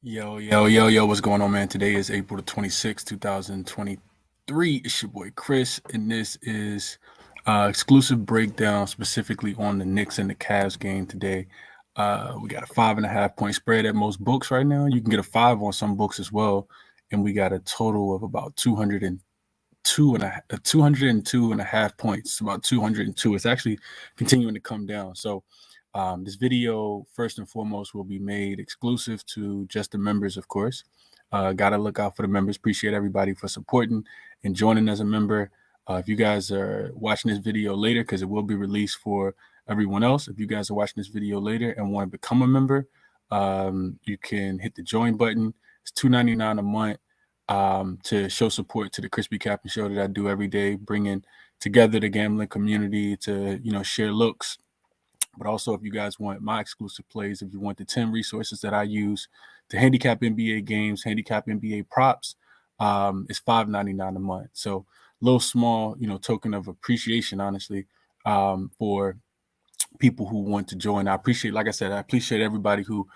Yo, what's going on, man? Today is April the 26th, 2023. It's your boy Chris, and this is exclusive breakdown specifically on the Knicks and the Cavs game today. We got a 5.5 point spread at most books right now. You can get a 5 on some books as well. And we got a total of about 202 and a half points, about 202. It's actually continuing to come down. So this video, first and foremost, will be made exclusive to just the members, of course. Got to look out for the members. Appreciate everybody for supporting and joining as a member. If you guys are watching this video later, because it will be released for everyone else, if you guys are watching this video later and want to become a member, you can hit the join button. It's $2.99 a month to show support to the Crispy Captain Show that I do every day, bringing together the gambling community to, share looks. But also, if you guys want my exclusive plays, if you want the 10 resources that I use to handicap NBA games, handicap NBA props, it's $5.99 a month. So a little small, token of appreciation, honestly, for people who want to join. I appreciate everybody who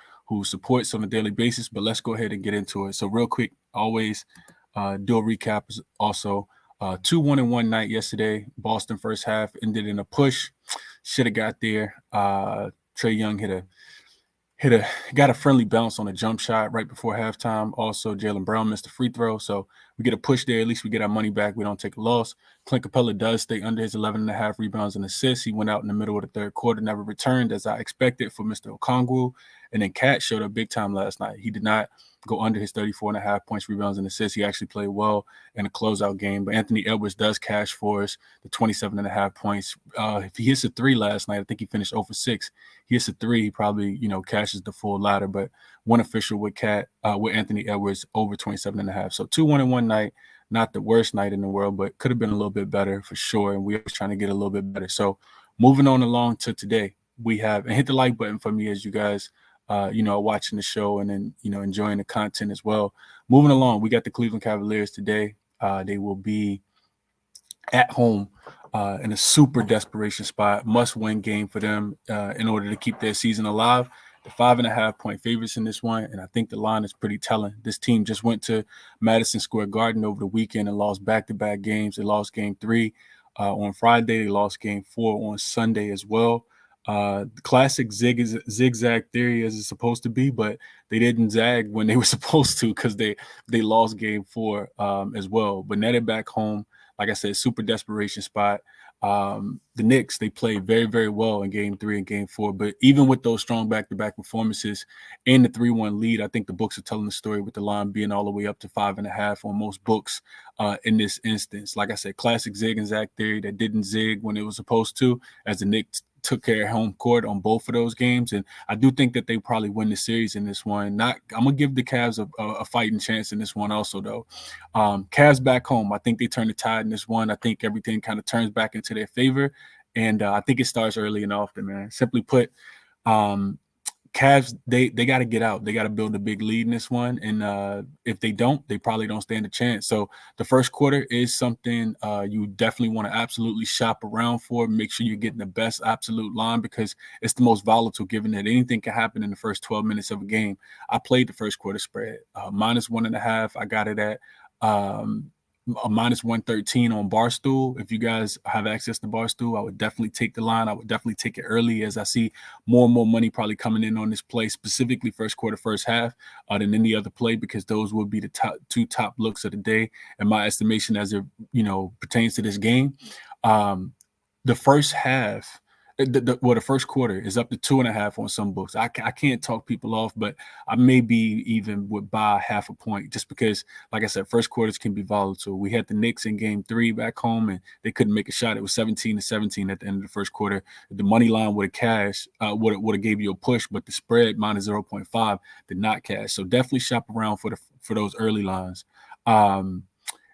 supports on a daily basis. But let's go ahead and get into it. So real quick, always do a recap. Also, 2-1 in one night yesterday. Boston first half ended in a push. Should have got there. Trae Young got a friendly bounce on a jump shot right before halftime. Also, Jaylen Brown missed a free throw. So we get a push there. At least we get our money back. We don't take a loss. Clint Capella does stay under his 11.5 rebounds and assists. He went out in the middle of the third quarter, never returned as I expected for Mr. Okongwu. And then Cat showed up big time last night. He did not go under his 34.5 points, rebounds, and assists. He actually played well in a closeout game. But Anthony Edwards does cash for us, the 27.5 points. If he hits a three last night, I think he finished 0 for 6. He hits a three, he probably, cashes the full ladder. But one official with Anthony Edwards over 27.5. So 2-1 in one night. Not the worst night in the world, but could have been a little bit better for sure. And we are trying to get a little bit better. So moving on along to today, we have, and hit the like button for me as you guys watching the show and then, enjoying the content as well. Moving along, we got the Cleveland Cavaliers today. They will be at home in a super desperation spot, must-win game for them in order to keep their season alive. The 5.5 point favorites in this one, and I think the line is pretty telling. This team just went to Madison Square Garden over the weekend and lost back-to-back games. They lost Game 3 on Friday. They lost Game 4 on Sunday as well. The classic zigzag theory as it's supposed to be, but they didn't zag when they were supposed to because they lost Game 4 as well. But netted back home, like I said, super desperation spot. The Knicks, they played very, very well in Game 3 and Game 4. But even with those strong back-to-back performances and the 3-1 lead, I think the books are telling the story with the line being all the way up to 5.5 on most books in this instance. Like I said, classic zig and zag theory that didn't zig when it was supposed to, as the Knicks took care of home court on both of those games. And I do think that they probably win the series in this one. I'm going to give the Cavs a fighting chance in this one also, though. Cavs back home, I think they turn the tide in this one. I think everything kind of turns back into their favor. And I think it starts early and often, man. Simply put, Cavs, they got to get out. They got to build a big lead in this one. And if they don't, they probably don't stand a chance. So the first quarter is something you definitely want to absolutely shop around for. Make sure you're getting the best absolute line because it's the most volatile, given that anything can happen in the first 12 minutes of a game. I played the first quarter spread, -1.5. I got it at a -113 on Barstool. If you guys have access to Barstool, I would definitely take the line. I would definitely take it early as I see more and more money probably coming in on this play, specifically first quarter, first half, than any other play, because those would be the two top looks of the day in my estimation as it pertains to this game. The first half, the first quarter is up to 2.5 on some books. I can't talk people off, but I maybe even would buy 0.5 point just because, like I said, first quarters can be volatile. We had the Knicks in Game 3 back home, and they couldn't make a shot. It was 17-17 at the end of the first quarter. The money line would have cashed, would have gave you a push, but the spread -0.5 did not cash. So definitely shop around for those early lines.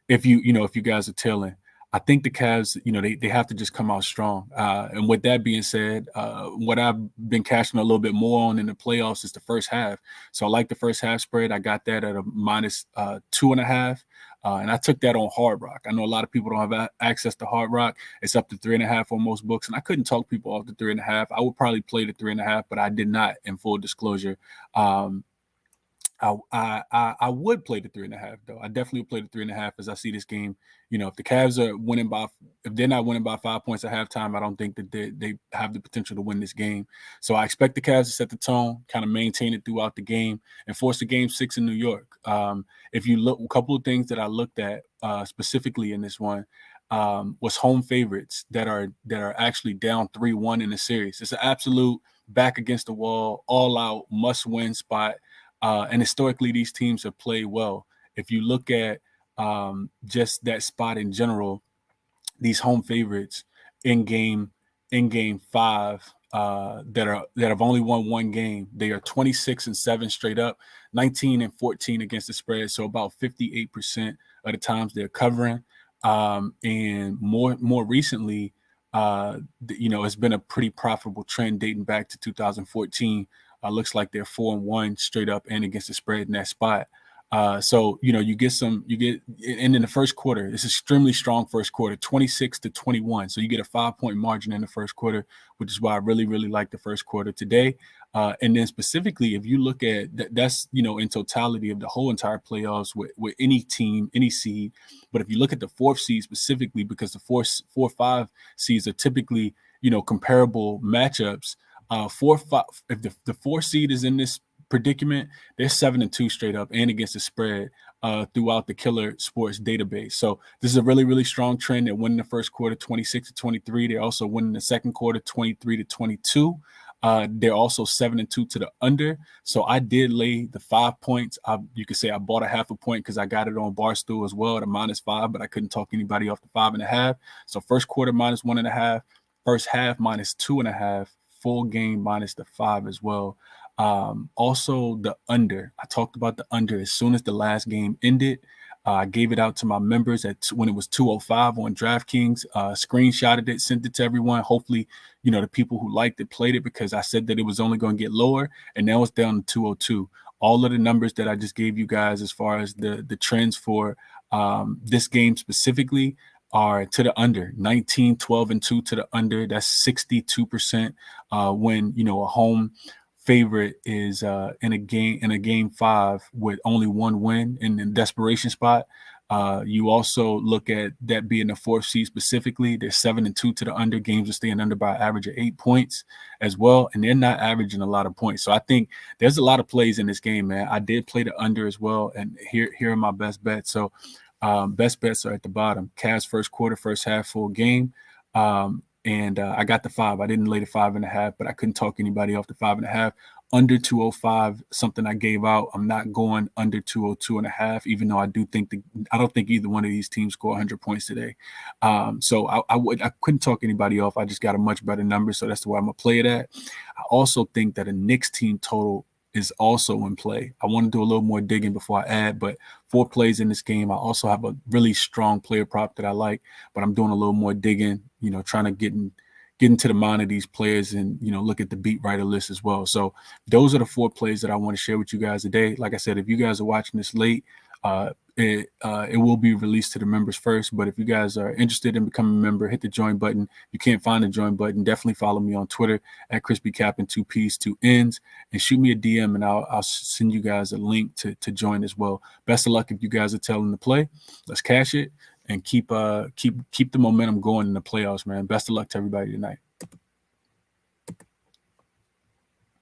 If you guys are tailing. I think the Cavs, they have to just come out strong. And with that being said, what I've been cashing a little bit more on in the playoffs is the first half. So I like the first half spread. I got that at a -2.5. And I took that on Hard Rock. I know a lot of people don't have access to Hard Rock. It's up to 3.5 on most books. And I couldn't talk people off the 3.5. I would probably play the 3.5, but I did not, in full disclosure. I would play the 3.5 though. I definitely would play the 3.5 as I see this game. If the Cavs are winning by, if they're not winning by 5 points at halftime, I don't think that they have the potential to win this game. So I expect the Cavs to set the tone, kind of maintain it throughout the game, and force a game 6 in New York. If you look, a couple of things that I looked at specifically in this one was home favorites that are actually down 3-1 in the series. It's an absolute back against the wall, all out must win spot. And historically, these teams have played well. If you look at just that spot in general, these home favorites in game 5 that have only won one game, they are 26-7 straight up, 19-14 against the spread. So about 58% of the times they're covering. And more recently, it's been a pretty profitable trend dating back to 2014. Looks like they're 4-1 straight up and against the spread in that spot. So you get, and in the first quarter, it's extremely strong first quarter, 26-21. So you get a 5-point margin in the first quarter, which is why I really, really like the first quarter today. And then specifically, if you look at that's in totality of the whole entire playoffs with any team, any seed. But if you look at the 4th seed specifically, because the 4-5 seeds are typically comparable matchups. 4-5. If the 4 seed is in this predicament, they're 7-2 straight up and against the spread throughout the Killer Sports database. So this is a really, really strong trend. They're winning the first quarter 26-23. They're also winning the second quarter 23-22. They're also 7-2 to the under. So I did lay the 5 points. You could say I bought a half a point because I got it on Barstool as well at a -5, but I couldn't talk anybody off the 5.5. So first quarter -1.5, first half -2.5, full game minus the 5 as well. Also the under. I talked about the under as soon as the last game ended. I gave it out to my members when it was 2:05 on DraftKings. Screenshotted it, sent it to everyone. Hopefully, the people who liked it played it, because I said that it was only going to get lower, and now it's down to 202. All of the numbers that I just gave you guys as far as the trends for this game specifically are to the under. 19, 12, and 2 to the under. That's 62% when a home favorite is in a game 5 with only one win in the desperation spot. You also look at that being the 4th seed specifically. They're 7-2 to the under. Games are staying under by an average of 8 points as well, and they're not averaging a lot of points. So I think there's a lot of plays in this game, man. I did play the under as well, and here are my best bets. So best bets are at the bottom. Cavs first quarter, first half, full game. And I got the 5. I didn't lay the 5.5, but I couldn't talk anybody off the 5.5. Under 205, something I gave out. I'm not going under 202.5, even though I don't think either one of these teams score 100 points today. So I couldn't talk anybody off. I just got a much better number, so that's the way I'm gonna play it at. I also think that a Knicks team total is also in play. I want to do a little more digging before I add, but 4 plays in this game. I also have a really strong player prop that I like, but I'm doing a little more digging, trying to get into the mind of these players and, look at the beat writer list as well. So those are the 4 plays that I want to share with you guys today. Like I said, if you guys are watching this late, it will be released to the members first. But if you guys are interested in becoming a member, hit the join button. If you can't find the join button, definitely follow me on Twitter at CrispyCaptain 2 P's 2 N's, and shoot me a DM, and I'll send you guys a link to join as well. Best of luck if you guys are telling the play. Let's cash it and keep the momentum going in the playoffs, man. Best of luck to everybody tonight.